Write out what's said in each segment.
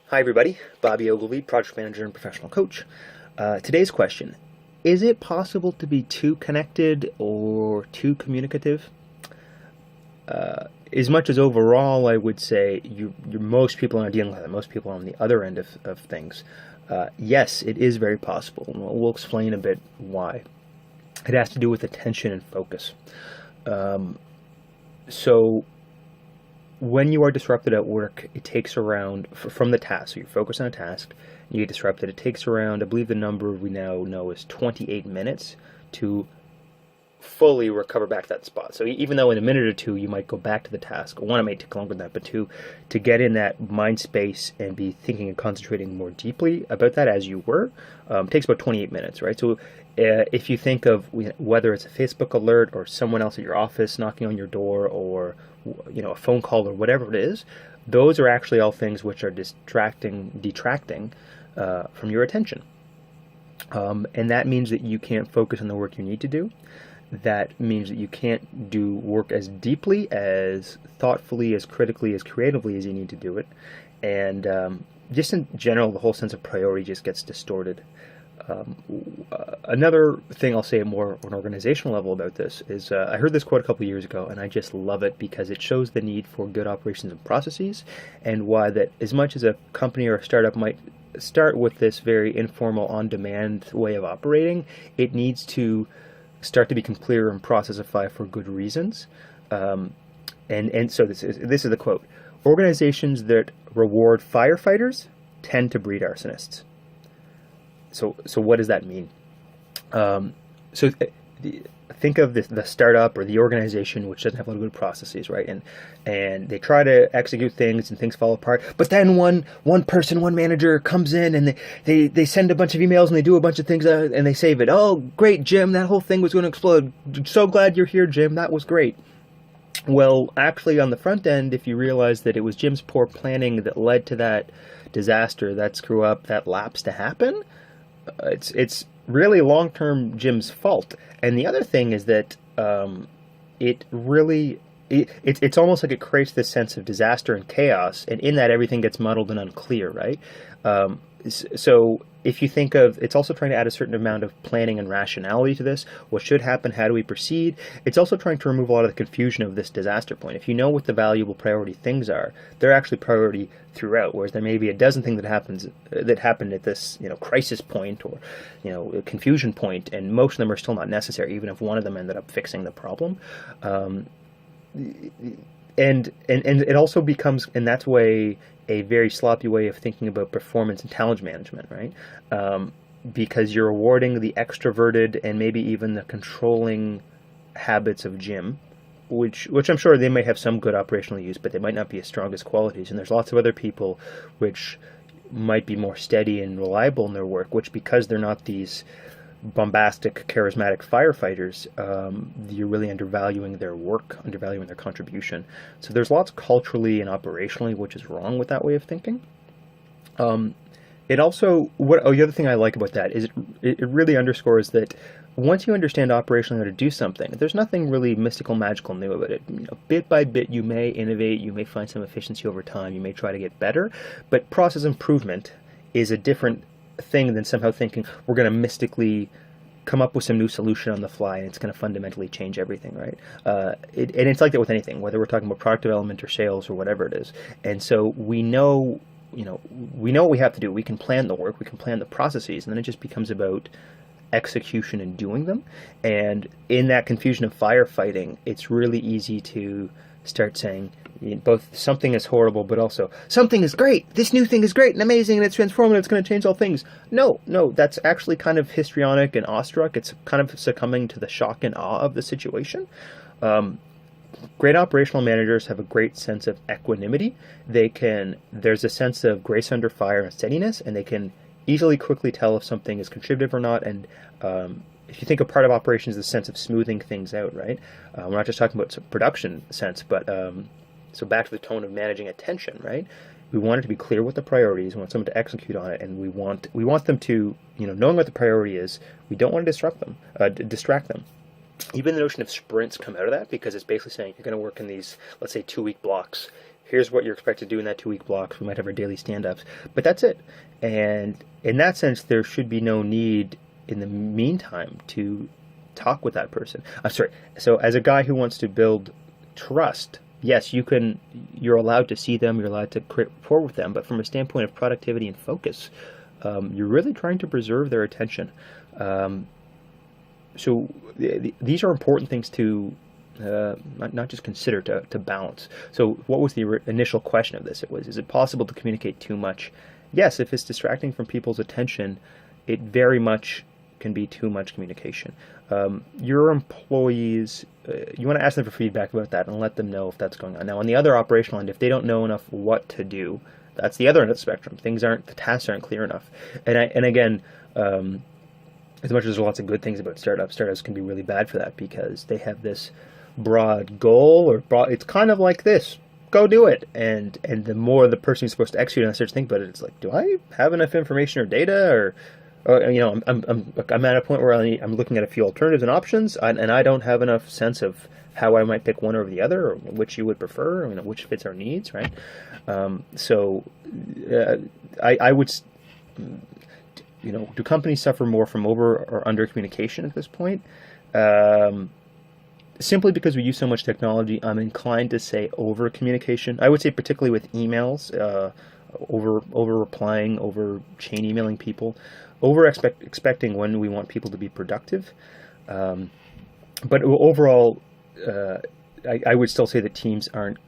Hi everybody, Bobby Ogilvy, Project Manager and Professional Coach. Today's question, is it possible to be too connected or too communicative? As much as overall I would say most people are dealing with that, most people are on the other end of things. Yes, it is very possible, and we'll explain a bit why. It has to do with attention and focus. So when you are disrupted at work, it takes around, from the task, so you're focused on a task, you get disrupted, it takes around, I believe the number we now know is 28 minutes to fully recover back to that spot. So even though in a minute or two you might go back to the task, one, it may take longer than that, but two, to get in that mind space and be thinking and concentrating more deeply about that as you were, takes about 28 minutes, right? So if you think of whether it's a Facebook alert or someone else at your office knocking on your door or a phone call or whatever it is, those are actually all things which are detracting from your attention. And that means that you can't focus on the work you need to do. That means that you can't do work as deeply, as thoughtfully, as critically, as creatively as you need to do it. And just in general, the whole sense of priority just gets distorted. Another thing I'll say more on an organizational level about this is I heard this quote a couple of years ago, and I just love it because it shows the need for good operations and processes, and why that as much as a company or a startup might start with this very informal, on-demand way of operating, it needs to start to become clearer and processify for good reasons. And so this is the quote: organizations that reward firefighters tend to breed arsonists. So what does that mean? Think of the startup or the organization which doesn't have a lot of good processes, right? And they try to execute things and things fall apart. But then one manager comes in and they send a bunch of emails and they do a bunch of things and they save it. Oh, great, Jim, that whole thing was going to explode. So glad you're here, Jim. That was great. Well, actually, on the front end, if you realize that it was Jim's poor planning that led to that disaster, that screw up, that lapse to happen, it's really long-term Jim's fault. And the other thing is that it's almost like it creates this sense of disaster and chaos, and in that everything gets muddled and unclear, right? So if you think of, it's also trying to add a certain amount of planning and rationality to this. What should happen? How do we proceed? It's also trying to remove a lot of the confusion of this disaster point. If you know what the valuable priority things are, they're actually priority throughout, whereas there may be a dozen things that happened at this crisis point or a confusion point, and most of them are still not necessary, even if one of them ended up fixing the problem. And it also becomes, in that way, a very sloppy way of thinking about performance and talent management, right? Because you're rewarding the extroverted and maybe even the controlling habits of Jim, which I'm sure they might have some good operational use, but they might not be his strongest qualities. And there's lots of other people which might be more steady and reliable in their work, which, because they're not these bombastic, charismatic firefighters, you're really undervaluing their work, undervaluing their contribution. So there's lots culturally and operationally which is wrong with that way of thinking. It also, the other thing I like about that is it really underscores that once you understand operationally how to do something, there's nothing really mystical, magical, new about it. Bit by bit, you may innovate, you may find some efficiency over time, you may try to get better, but process improvement is a different thing than somehow thinking we're going to mystically come up with some new solution on the fly and it's going to fundamentally change everything, right? And it's like that with anything, whether we're talking about product development or sales or whatever it is. And so we know what we have to do. We can plan the work, we can plan the processes, and then it just becomes about execution and doing them. And in that confusion of firefighting, it's really easy to start saying both something is horrible, but also something is great. This new thing is great and amazing and it's transformative. It's going to change all things. No, that's actually kind of histrionic and awestruck. It's kind of succumbing to the shock and awe of the situation. Great operational managers have a great sense of equanimity. There's a sense of grace under fire and steadiness, and they can easily, quickly tell if something is contributive or not. And if you think of part of operations, the sense of smoothing things out, right? We're not just talking about some production sense, but so back to the tone of managing attention, right? We want it to be clear what the priority is. We want someone to execute on it, and we want them to, knowing what the priority is, we don't want to distract them. Even the notion of sprints come out of that, because it's basically saying you're going to work in these, let's say, 2-week blocks. Here's what you're expected to do in that 2 week blocks. We might have our daily stand-ups, but that's it. And in that sense, there should be no need in the meantime to talk with that person. I'm sorry. So as a guy who wants to build trust, yes, you're allowed to see them, you're allowed to create rapport with them, but from a standpoint of productivity and focus, you're really trying to preserve their attention. So these are important things to not just consider, to balance. So what was the initial question of this? It was, is it possible to communicate too much? Yes, if it's distracting from people's attention, it very much can be too much communication. Your employees, you want to ask them for feedback about that and let them know if that's going on. Now, on the other operational end, if they don't know enough what to do, that's the other end of the spectrum. The tasks aren't clear enough. And again, as much as there's lots of good things about startups can be really bad for that because they have this broad goal it's kind of like this. Go do it, and the more the person who's supposed to execute on such thing, but it's like, do I have enough information or data, or I'm at a point where I'm looking at a few alternatives and options, and I don't have enough sense of how I might pick one over the other, or which you would prefer, which fits our needs, right? I would, do companies suffer more from over or under communication at this point? Simply because we use so much technology, I'm inclined to say over communication. I would say particularly with emails, over replying, over chain emailing people, expecting when we want people to be productive. But overall, I would still say that teams aren't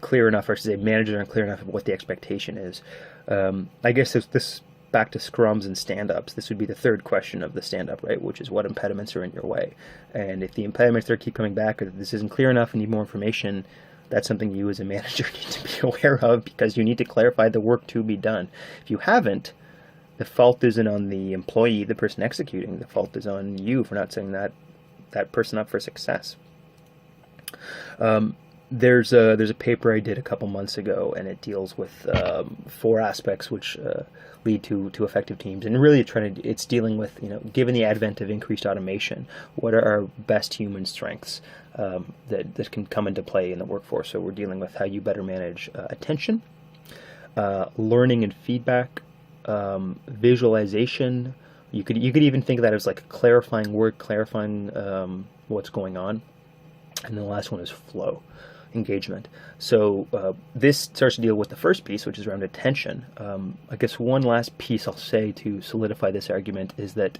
clear enough, or I should say managers aren't clear enough of what the expectation is. I guess this back to scrums and stand-ups, this would be the third question of the stand-up, right? Which is, what impediments are in your way? And if the impediments there keep coming back, or this isn't clear enough and need more information, that's something you as a manager need to be aware of, because you need to clarify the work to be done. If you haven't, the fault isn't on the employee, the person executing. The fault is on you for not setting that person up for success. There's a paper I did a couple months ago, and it deals with 4 aspects which lead to effective teams, and really it's dealing with, given the advent of increased automation, what are our best human strengths that can come into play in the workforce. So we're dealing with how you better manage attention, learning and feedback, visualization. You could even think of that as like a clarifying word, clarifying what's going on, and then the last one is flow. Engagement. So this starts to deal with the first piece, which is around attention. I guess one last piece I'll say to solidify this argument is that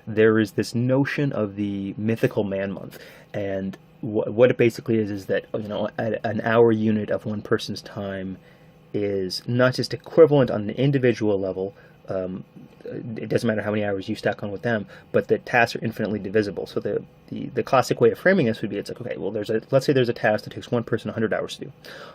there is this notion of the mythical man month, and what it basically is that an hour unit of one person's time is not just equivalent on an individual level. It doesn't matter how many hours you stack on with them, but the tasks are infinitely divisible. So the classic way of framing this would be, it's like, okay, well, let's say there's a task that takes one person 100 hours to do.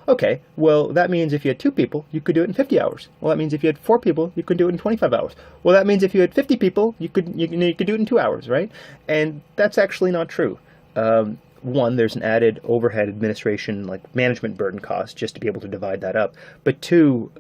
Okay, well, that means if you had 2 people, you could do it in 50 hours. Well, that means if you had 4 people, you could do it in 25 hours. Well, that means if you had 50 people, you could do it in 2 hours, right? And that's actually not true. One, there's an added overhead administration, like management burden cost, just to be able to divide that up. But 2,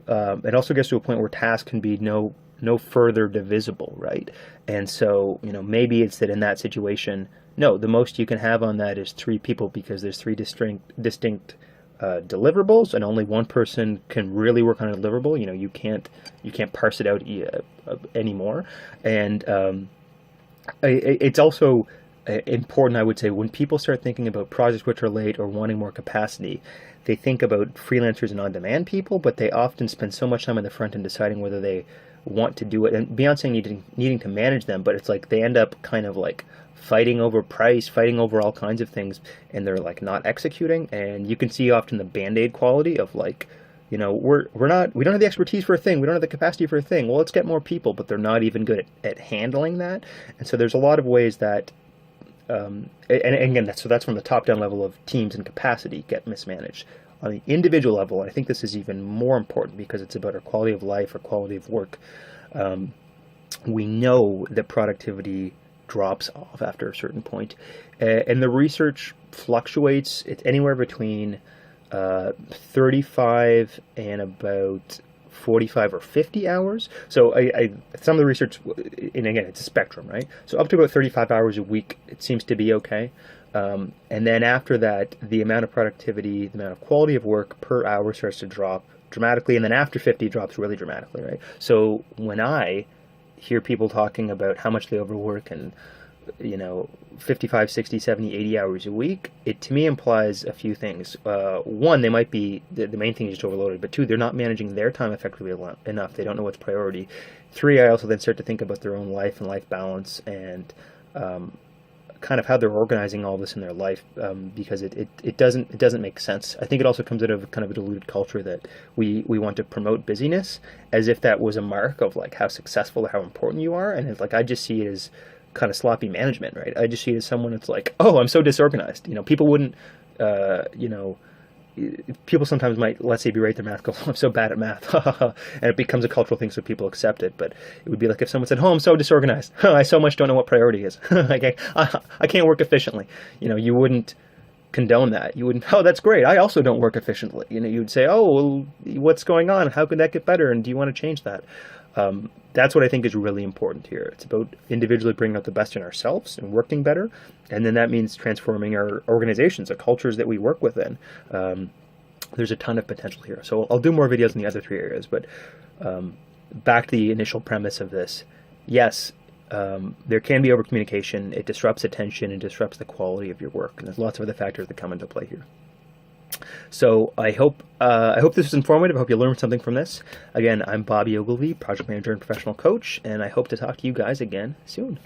it also gets to a point where tasks can be no further divisible, right? And so, maybe it's that in that situation, no, the most you can have on that is 3 people, because there's 3 distinct deliverables, and only one person can really work on a deliverable. You can't parse it out anymore. And it's also important, I would say, when people start thinking about projects which are late or wanting more capacity, they think about freelancers and on-demand people, but they often spend so much time on the front end deciding whether they want to do it, and beyond saying needing to manage them, but it's like they end up kind of like fighting over price, fighting over all kinds of things, and they're like not executing. And you can see often the band-aid quality of like, we don't have the expertise for a thing, we don't have the capacity for a thing, well, let's get more people, but they're not even good at handling that. And so there's a lot of ways that and again, that's from the top-down level of teams and capacity get mismanaged. On the individual level, and I think this is even more important because it's about our quality of life or quality of work, we know that productivity drops off after a certain point. And the research fluctuates. It's anywhere between 35 and about 45 or 50 hours. So some of the research, and again, it's a spectrum, right? So up to about 35 hours a week, it seems to be okay. And then after that, the amount of productivity, the amount of quality of work per hour starts to drop dramatically. And then after 50, it drops really dramatically, right? So when I hear people talking about how much they overwork and 55, 60, 70, 80 hours a week, it to me implies a few things. One, they might be, the main thing is just overloaded, but two, they're not managing their time effectively enough. They don't know what's priority. Three, I also then start to think about their own life and life balance and kind of how they're organizing all this in their life, because it doesn't make sense. I think it also comes out of kind of a diluted culture that we want to promote busyness as if that was a mark of like how successful or how important you are, and it's like I just see it as kind of sloppy management, right? I just see it as someone that's like, oh, I'm so disorganized. People wouldn't, people sometimes might, let's say, berate their math, go, oh, I'm so bad at math, and it becomes a cultural thing so people accept it. But it would be like if someone said, oh, I'm so disorganized, I so much don't know what priority is, like, I can't work efficiently. You wouldn't condone that. You wouldn't, oh, that's great, I also don't work efficiently. You'd say, oh, well, what's going on? How could that get better? And do you want to change that? That's what I think is really important here. It's about individually bringing out the best in ourselves and working better. And then that means transforming our organizations, the cultures that we work within. There's a ton of potential here. So I'll do more videos in the other three areas, but back to the initial premise of this. Yes, there can be overcommunication. It disrupts attention and disrupts the quality of your work. And there's lots of other factors that come into play here. So I hope this was informative. I hope you learned something from this. Again, I'm Bobby Ogilvy, project manager and professional coach, and I hope to talk to you guys again soon.